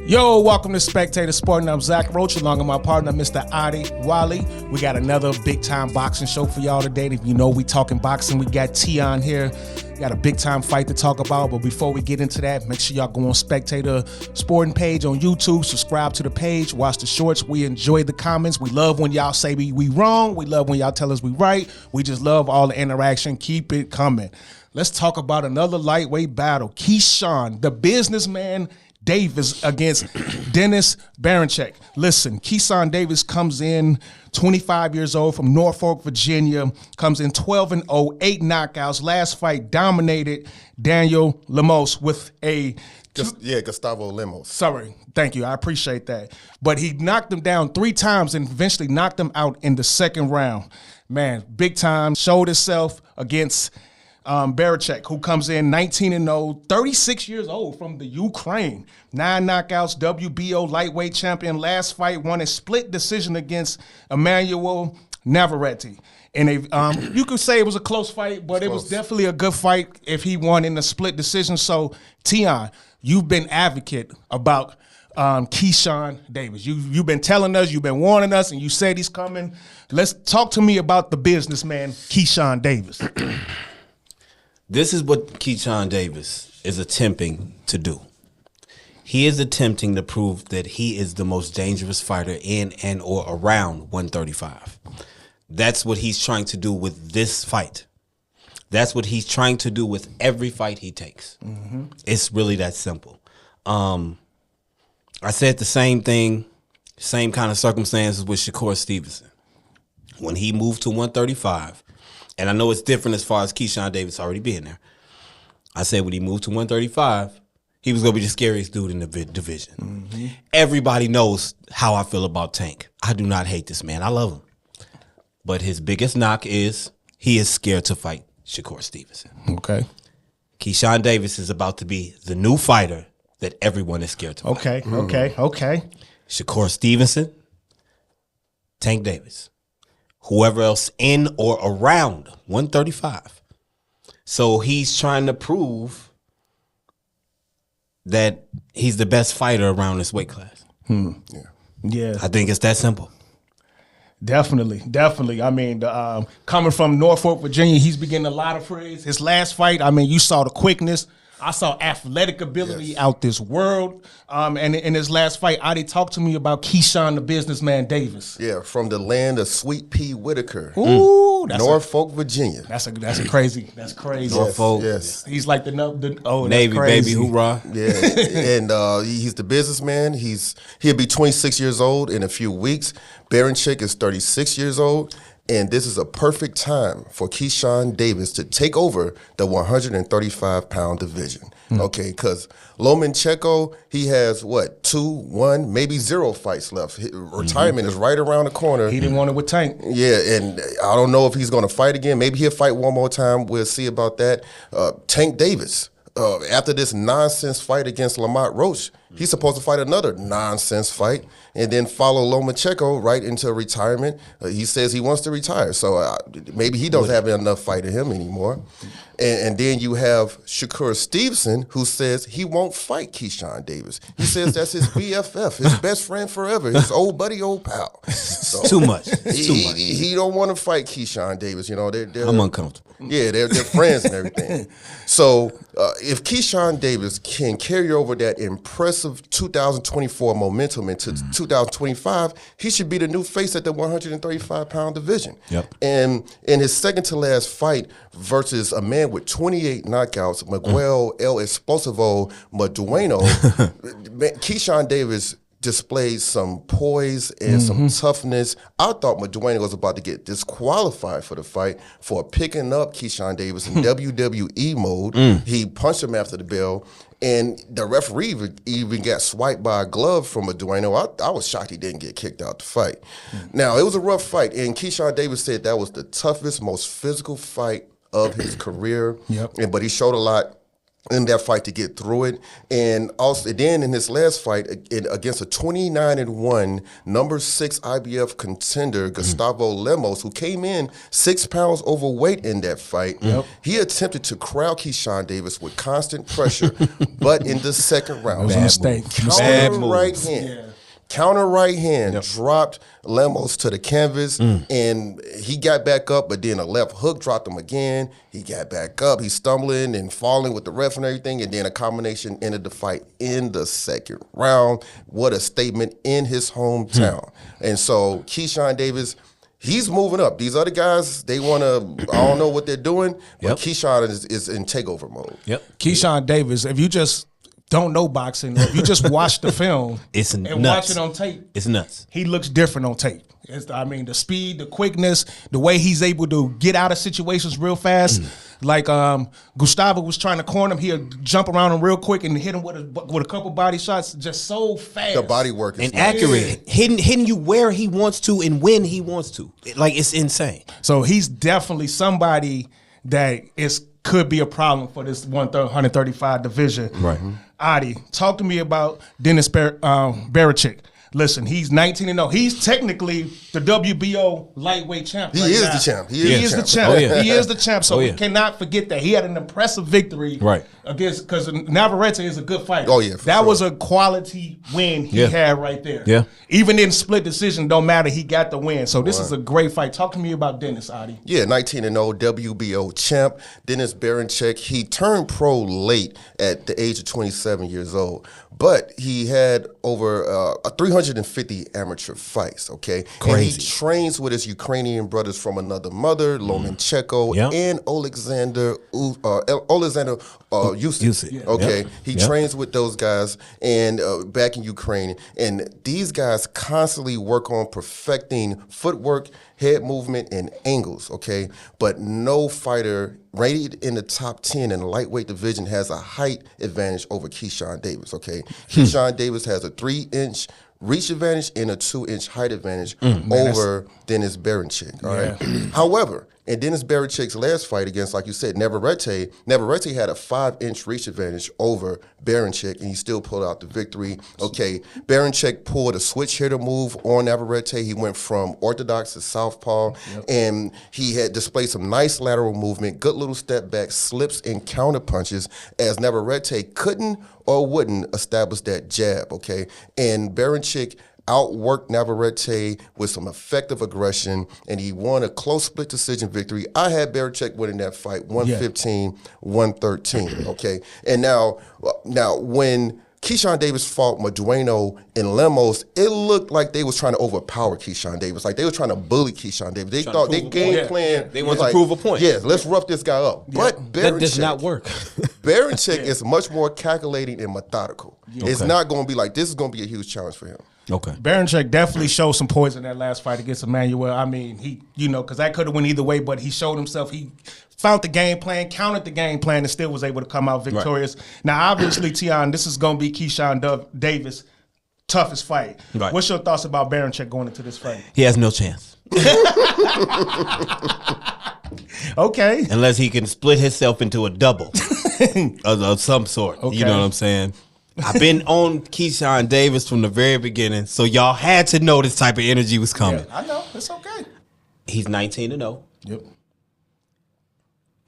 Yo, welcome to Spectator Sporting. I'm Zach Roach, along with my partner, Mr. Adi Wally. We got another big-time boxing show for y'all today. If you know we talking boxing, we got T on here. We got a big-time fight to talk about, but before we get into that, make sure y'all go on Spectator Sporting page on YouTube, subscribe to the page, watch the shorts. We enjoy the comments. We love when y'all say we wrong. We love when y'all tell us we right. We just love all the interaction. Keep it coming. Let's talk about another lightweight battle. Keyshawn, the businessman Davis against Denys Berinchyk. Listen, Keyshawn Davis comes in 25 years old from Norfolk, Virginia, comes in 12-0, 8 knockouts. Last fight dominated Daniel Lemos with a... Gustavo Lemos. Sorry, thank you. I appreciate that. But he knocked him down 3 times and eventually knocked him out in the second round. Man, big time, showed himself against Berinchyk, who comes in 19-0, 36 years old from the Ukraine. 9 knockouts, WBO lightweight champion. Last fight won a split decision against Emmanuel Navarrete. And you could say it was a close fight, but it was definitely a good fight if he won in a split decision. So, Tion, you've been advocate about Keyshawn Davis. You've been telling us, you've been warning us, and you said he's coming. Let's talk to me about the businessman, Keyshawn Davis. This is what Keyshawn Davis is attempting to do. He is attempting to prove that he is the most dangerous fighter in and or around 135. That's what he's trying to do with this fight. That's what he's trying to do with every fight he takes. Mm-hmm. It's really that simple. I said the same thing, same kind of circumstances with Shakur Stevenson. When he moved to 135, and I know it's different as far as Keyshawn Davis already being there. I said when he moved to 135, he was going to be the scariest dude in the division. Mm-hmm. Everybody knows how I feel about Tank. I do not hate this man. I love him. But his biggest knock is he is scared to fight Shakur Stevenson. Okay. Keyshawn Davis is about to be the new fighter that everyone is scared to fight. Okay. Shakur Stevenson, Tank Davis. Whoever else in or around 135. So he's trying to prove that he's the best fighter around this weight class. Yeah. I think it's that simple. Definitely. I mean, coming from Norfolk, Virginia, he's been getting a lot of praise. His last fight, I mean, you saw the quickness. I saw athletic ability out this world. And in his last fight, Adi talked to me about Keyshawn the Businessman Davis. Yeah, from the land of Sweet Pea Whitaker. Ooh, Norfolk, Virginia. That's crazy. That's crazy. Norfolk. Yes. He's like the Navy baby, hoorah. Yeah, and he's the businessman. He'll be 26 years old in a few weeks. Berinchyk is 36 years old. And this is a perfect time for Keyshawn Davis to take over the 135-pound division. Okay, because Lomachenko, he has, 2, 1, maybe 0 fights left. Retirement is right around the corner. He didn't want it with Tank. Yeah, and I don't know if he's going to fight again. Maybe he'll fight one more time. We'll see about that. Tank Davis, after this nonsense fight against Lamont Roach, he's supposed to fight another nonsense fight and then follow Lomachenko right into retirement. He says he wants to retire, so maybe he doesn't have enough fight in him anymore. And then you have Shakur Stevenson, who says he won't fight Keyshawn Davis. He says that's his BFF, his best friend forever, his old buddy, old pal. So Too much. He don't want to fight Keyshawn Davis. You know, they're I'm uncomfortable. Yeah, they're friends and everything. So if Keyshawn Davis can carry over that impressive 2024 momentum into 2025, he should be the new face at the 135-pound division. Yep. And in his second to last fight versus a man with 28 knockouts, Miguel El Explosivo Madueno, Keyshawn Davis displayed some poise and some toughness. I thought Madueno was about to get disqualified for the fight for picking up Keyshawn Davis in WWE mode. He punched him after the bell, and the referee even got swiped by a glove from Madueno. I was shocked he didn't get kicked out the fight. Now, it was a rough fight, and Keyshawn Davis said that was the toughest, most physical fight of his career. Yep. But he showed a lot in that fight to get through it. And also then in his last fight against a 29-1 number 6 IBF contender, Gustavo Lemos, who came in 6 pounds overweight in that fight. He attempted to crowd Keyshawn Davis with constant pressure, but in the second round, It was a mistake. Counter right hand dropped Lemos to the canvas, and he got back up, but then a left hook dropped him again. He got back up. He's stumbling and falling with the ref and everything, and then a combination ended the fight in the second round. What a statement in his hometown. And so Keyshawn Davis, he's moving up. These other guys, they want to, I don't know what they're doing, but Keyshawn is in takeover mode. Keyshawn Davis, if you just don't know boxing, or if you just watch the film and watch it on tape, it's nuts. He looks different on tape. I mean, the speed, the quickness, the way he's able to get out of situations real fast. Like Gustavo was trying to corner him, he'd jump around him real quick and hit him with a couple body shots, just so fast. The body work is and accurate, hitting you where he wants to and when he wants to. Like, it's insane. So he's definitely somebody that could be a problem for this 135 division. Right. Adi, talk to me about Denys Berinchyk. Listen, he's 19-0. He's technically the WBO lightweight champ. He is the champ. He is the champ. He is the champ. So we cannot forget that he had an impressive victory against, because Navarrete is a good fighter. Oh yeah, that was a quality win he had right there. Yeah, even in split decision, don't matter. He got the win. So this is a great fight. Talk to me about Denys, Adi. Yeah, 19-0 WBO champ Denys Berincyk. He turned pro late at the age of 27 years old, but he had over 350 amateur fights. Okay, crazy. And he trains with his Ukrainian brothers from another mother, Lomachenko and Alexander Usyk. Okay, he trains with those guys and back in Ukraine, and these guys constantly work on perfecting footwork, head movement, and angles. Okay, but no fighter rated in the top 10 in the lightweight division has a height advantage over Keyshawn Davis. Okay, Keyshawn Davis has a 3-inch reach advantage and a 2-inch height advantage over Denys Berinchyk. All right. However, in Denys Berincyk's last fight against, like you said, Navarrete had a 5-inch reach advantage over Berinchyk, and he still pulled out the victory. Okay, Berinchyk pulled a switch hitter move on Navarrete. He went from orthodox to southpaw, and he had displayed some nice lateral movement, good little step back, slips and counter punches, as Navarrete couldn't or wouldn't establish that jab. Okay, and Berinchyk outworked Navarrete with some effective aggression, and he won a close split decision victory. I had Berinchyk winning that fight 115-113. Okay, and now when Keyshawn Davis fought Madueno and Lemos, it looked like they was trying to overpower Keyshawn Davis. Like they were trying to bully Keyshawn Davis. They thought they game plan. They want to prove a point. Yeah, let's rough this guy up. But that does not work. Berinchyk is much more calculating and methodical. It's not going to be like, this is going to be a huge challenge for him. Okay. Berinchyk definitely showed some poise in that last fight against Emmanuel. I mean, he, because that could have went either way, but he showed himself. He found the game plan, countered the game plan, and still was able to come out victorious. Right. Now, obviously, Tion, this is going to be Keyshawn Davis' toughest fight. Right. What's your thoughts about Berinchyk going into this fight? He has no chance. Okay. Unless he can split himself into a double of some sort. Okay. You know what I'm saying? I've been on Keyshawn Davis from the very beginning, so y'all had to know this type of energy was coming. Yeah, I know. It's okay. He's 19-0. Yep.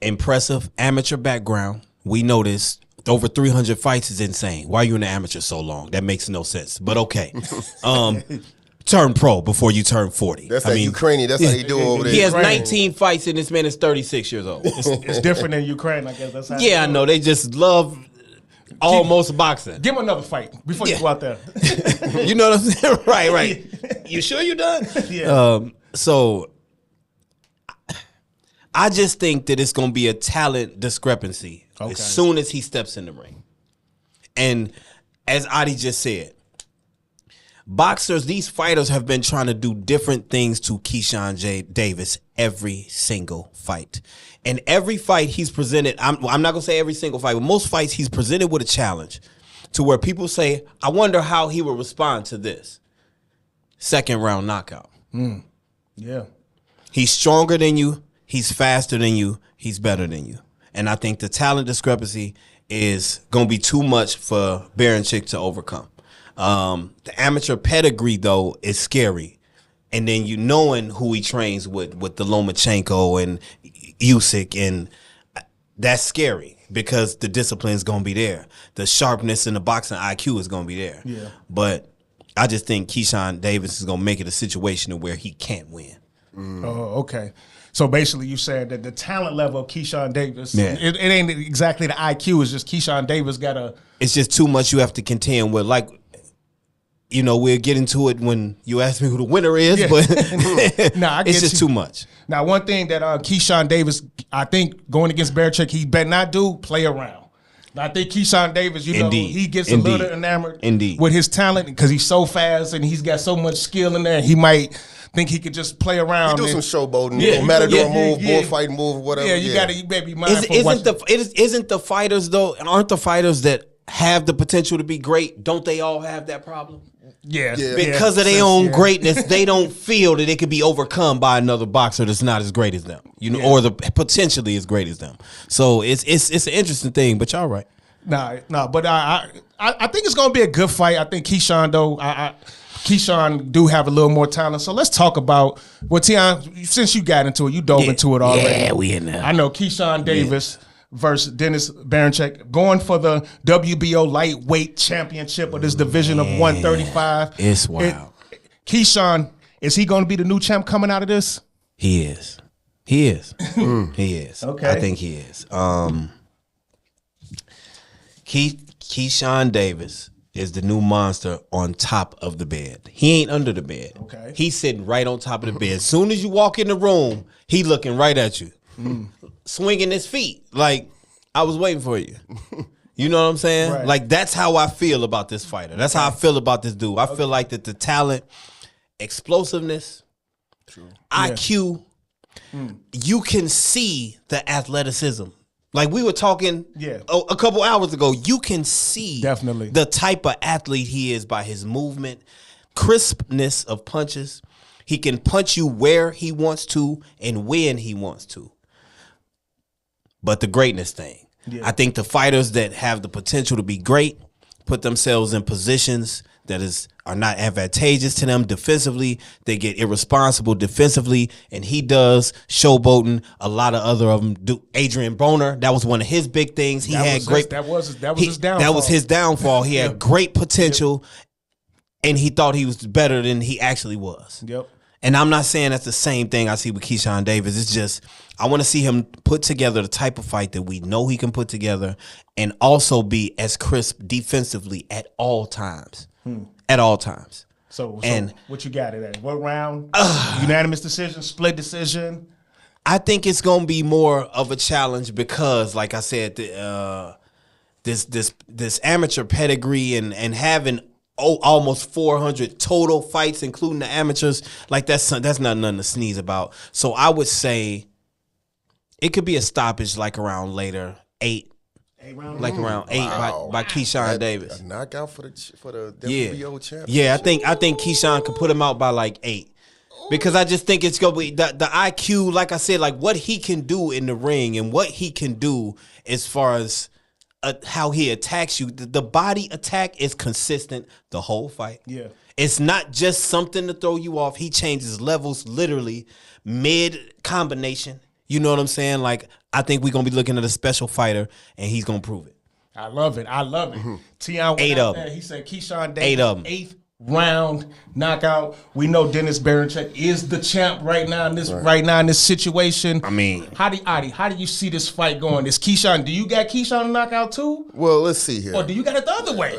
Impressive amateur background. We know this. Over 300 fights is insane. Why are you in the amateur so long? That makes no sense. But okay. Turn pro before you turn 40. That's Ukrainian. That's how they do over there. He has 19 fights, and this man is 36 years old. It's different in Ukraine, I guess. That's how I know. They just love almost boxing. Give him another fight before you go out there. You know what I'm saying? Right. You sure you done? Yeah. So I just think that it's going to be a talent discrepancy as soon as he steps in the ring. And as Adi just said, boxers, these fighters have been trying to do different things to Keyshawn Davis every single fight. And every fight he's presented, I'm not going to say every single fight, but most fights he's presented with a challenge to where people say, I wonder how he will respond to this. Second round knockout. Yeah. He's stronger than you. He's faster than you. He's better than you. And I think the talent discrepancy is going to be too much for Berinchyk to overcome. The amateur pedigree, though, is scary. And then you knowing who he trains with the Lomachenko and Usyk, and that's scary because the discipline is going to be there. The sharpness and the boxing IQ is going to be there. Yeah. But I just think Keyshawn Davis is going to make it a situation where he can't win. Oh, okay. So basically, you said that the talent level of Keyshawn Davis, Yeah. it ain't exactly the IQ. It's just Keyshawn Davis got a. It's just too much you have to contend with. Like, you know, we'll get into it when you ask me who the winner is, Yeah. but Nah, I it's get just you. too much. Now, one thing that Keyshawn Davis, I think, going against Berinchyk, he better not do play around. I think Keyshawn Davis, you know, Indeed. he gets a Indeed. little enamored Indeed. with his talent because he's so fast and he's got so much skill in there. He might think he could just play around. Do and- some showboating, Yeah, matador yeah, move, yeah. bullfight move, whatever. Yeah, you got to be mindful. Isn't the fighters though, and aren't the fighters that have the potential to be great? Don't they all have that problem? Yeah, Because of their own greatness, they don't feel that it could be overcome by another boxer that's not as great as them, you know, or the potentially as great as them. So it's an interesting thing. But y'all right. No, but I think it's gonna be a good fight. I think Keyshawn though, Keyshawn do have a little more talent. So let's talk about Tion. Since you got into it, you dove into it already. Yeah, we in there. I know Keyshawn Davis versus Denys Berinchyk going for the WBO lightweight championship of this division of 135. It's wild. Keyshawn, is he going to be the new champ coming out of this? He is. He is. He is. Okay. I think he is. Keyshawn Davis is the new monster on top of the bed. He ain't under the bed. Okay. He's sitting right on top of the bed. As soon as you walk in the room, he looking right at you, swinging his feet like I was waiting for you. You know what I'm saying? Right. Like that's how I feel about this fighter. That's how I feel about this dude. I feel like that the talent, explosiveness, IQ, you can see the athleticism. Like we were talking a couple hours ago, you can see Definitely. the type of athlete he is by his movement, crispness of punches. He can punch you where he wants to and when he wants to. But the greatness thing, I think the fighters that have the potential to be great put themselves in positions that are not advantageous to them defensively. They get irresponsible defensively, and he does showboating. A lot of other of them do. Adrian Broner, that was one of his big things. He had great. That was his downfall. That was his downfall. He had great potential, and he thought he was better than he actually was. Yep. And I'm not saying that's the same thing I see with Keyshawn Davis. It's just I want to see him put together the type of fight that we know he can put together and also be as crisp defensively at all times. At all times. So and what you got it at? What round? Unanimous decision? Split decision? I think it's going to be more of a challenge because, like I said, this amateur pedigree and having almost 400 total fights, including the amateurs, like that's not nothing to sneeze about. So I would say it could be a stoppage like around later 8. Like around 8 by Keyshawn Davis. A knockout for the WBO champ. Yeah, I think Keyshawn could put him out by like 8. Because I just think it's gonna be the IQ, like I said, like what he can do in the ring and what he can do as far as how he attacks you. The body attack is consistent the whole fight. Yeah. It's not just something to throw you off. He changes levels literally mid combination. You know what I'm saying? Like, I think we're going to be looking at a special fighter, and he's going to prove it. I love it. Tion 8 of them. He said Keyshawn Davis, 8 of them. 8th round knockout. We know Denys Berinchyk is the champ right now in this situation. I mean, how do you see this fight going? Is Keyshawn? Do you got Keyshawn knockout too? Well, let's see here. Or do you got it the other way?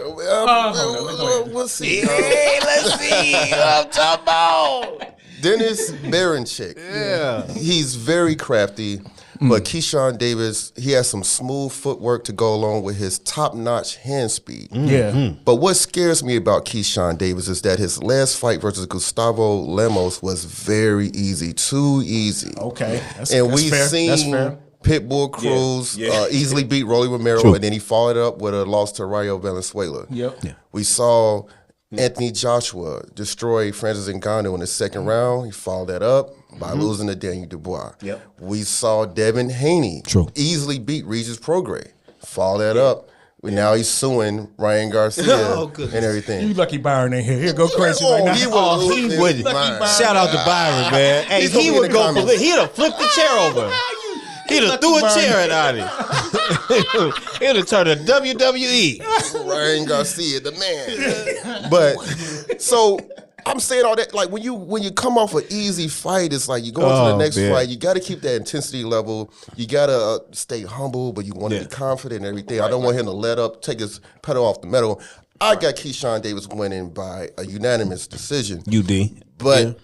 We'll see. Hey, let's see what I'm talking about. Denys Berinchyk. Yeah. He's very crafty, but Keyshawn Davis, he has some smooth footwork to go along with his top-notch hand speed. Yeah. But what scares me about Keyshawn Davis is that his last fight versus Gustavo Lemos was very easy, too easy. Okay. That's We've fair. seen That's fair. Pitbull Cruz easily beat Rolly Romero, and then he followed up with a loss to Rayo Valenzuela. Yep. Yeah. We saw Anthony Joshua destroy Francis Ngannou in the second round. He followed that up by losing to Daniel Dubois. Yep. We saw Devin Haney easily beat Regis Prograis. Follow that up. Now he's suing Ryan Garcia and everything. You lucky Byron ain't here. He'll go crazy right now. He would. Shout out to Byron, man. Hey, he would go. He'd have flipped the chair over. He'd have threw a chair at Adi. He'd have turned to WWE. Ryan Garcia, the man. But so I'm saying all that, like when you come off an easy fight, it's like you go into the next fight. You got to keep that intensity level. You got to stay humble, but you want to be confident and everything. I don't want him to let up, take his pedal off the metal. I got Keyshawn Davis winning by a unanimous decision. UD, but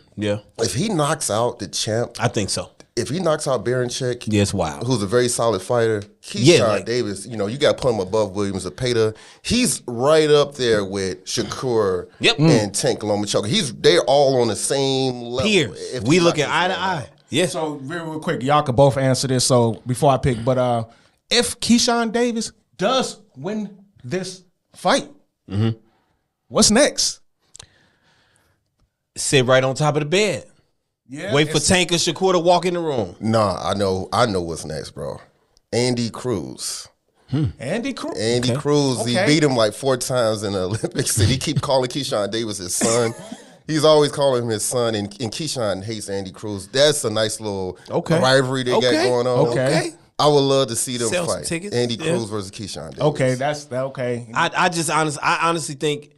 if he knocks out the champ, I think so. If he knocks out Berinchyk, yes, wow, who's a very solid fighter, Keyshawn Davis, you got to put him above Williams Zepeda. He's right up there with Shakur and Tank Lomachenko. They're all on the same level. Peers. We looking eye to eye. Yeah. So real quick, y'all can both answer this. So before I pick, but if Keyshawn Davis does win this fight, what's next? Sit right on top of the bed. Yeah, wait for Tank or Shakur to walk in the room. Nah, I know what's next, bro. Andy Cruz. Andy Cruz. Andy Cruz. He beat him like 4 times in the Olympics, and he keep calling Keyshawn Davis his son. He's always calling him his son, and Keyshawn hates Andy Cruz. That's a nice little rivalry they got going on. Okay. I would love to see them Sell fight. tickets. Andy Cruz versus Keyshawn Davis. Okay, that's okay. I honestly think,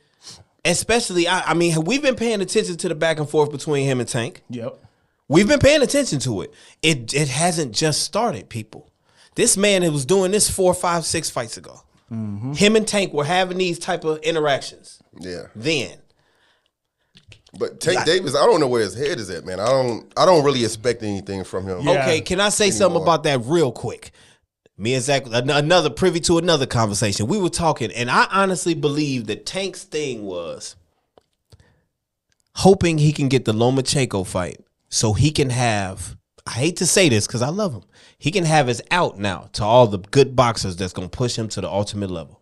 especially, I mean, we've been paying attention to the back and forth between him and Tank. Yep. We've been paying attention to it. It hasn't just started, people. This man was doing this 4, 5, 6 fights ago. Him and Tank were having these type of interactions. Yeah. Then. But Tank Davis, I don't know where his head is at, man. I don't really expect anything from him. Yeah. Okay, can I say something about that real quick? Me and Zach, another privy to another conversation. We were talking, and I honestly believe that Tank's thing was hoping he can get the Lomachenko fight so he can have, I hate to say this because I love him, he can have his out now to all the good boxers that's going to push him to the ultimate level.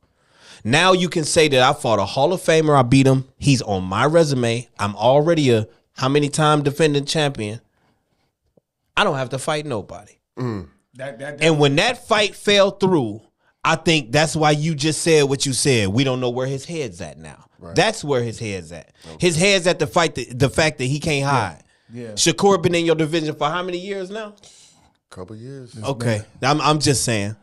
Now you can say that I fought a Hall of Famer, I beat him, he's on my resume, I'm already a how many time defending champion. I don't have to fight nobody. And when that fight fell through, I think that's why you just said what you said. We don't know where his head's at now. Right. That's where his head's at. Okay. His head's at the fact that he can't hide. Yeah. Shakur been in your division for how many years now? Couple years. Okay, I'm just saying.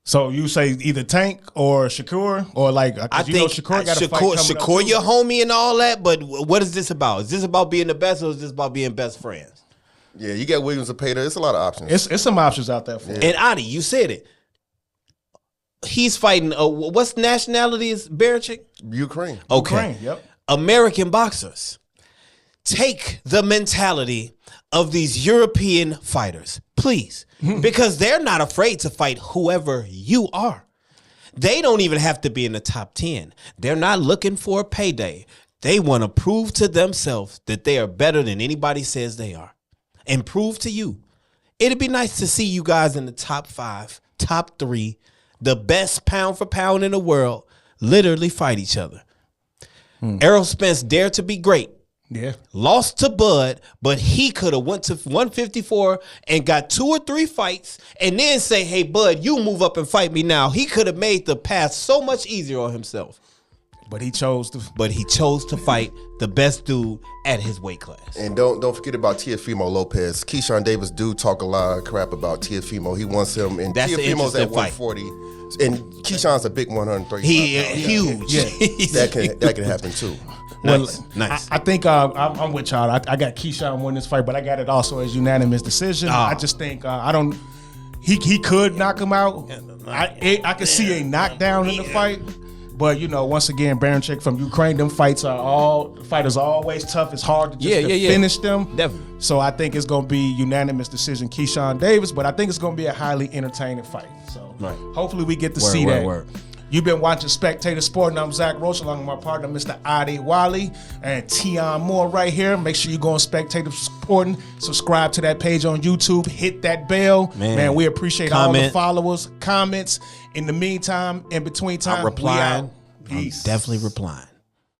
So you say either Tank or Shakur, or like I think Shakur got a fight coming Shakur up your homie and all that. But what is this about? Is this about being the best, or is this about being best friends? Yeah, you got Williams Zepeda. It's a lot of options. It's some options out there for him. And Adi, you said it. He's fighting. What's nationality is Berinchyk? Ukraine. Okay. Ukraine, yep. American boxers, take the mentality of these European fighters, please, because they're not afraid to fight whoever you are. They don't even have to be in the top 10. They're not looking for a payday. They want to prove to themselves that they are better than anybody says they are, and prove to you. It'd be nice to see you guys in the top 5, top 3, the best pound for pound in the world, literally fight each other. Errol Spence dared to be great. Yeah. Lost to Bud, but he could have went to 154 and got 2 or 3 fights and then say, hey, Bud, you move up and fight me now. He could have made the path so much easier on himself. But he chose to fight the best dude at his weight class. And don't forget about Teofimo Lopez. Keyshawn Davis do talk a lot of crap about Teofimo. He wants him, and that's Teofimo's at 140. And Keyshawn's a big 130. He huge. Yeah. that can happen too. Nice. I think I'm with y'all. I got Keyshawn winning this fight, but I got it also as unanimous decision. I just think he could knock him out. I could see a knockdown in the fight. But once again, Berinchyk from Ukraine, them fighters are always tough. It's hard to just finish them. Definitely. So I think it's gonna be unanimous decision, Keyshawn Davis. But I think it's gonna be a highly entertaining fight. So hopefully we get to see that. You've been watching Spectator Sporting. I'm Zach Roach, along with my partner, Mr. Adi Wally, and Tion Moore right here. Make sure you go on Spectator Sporting, subscribe to that page on YouTube, hit that bell. Man, we appreciate all the followers, comments. In the meantime, in between time, I'm replying. Peace. I'm definitely replying.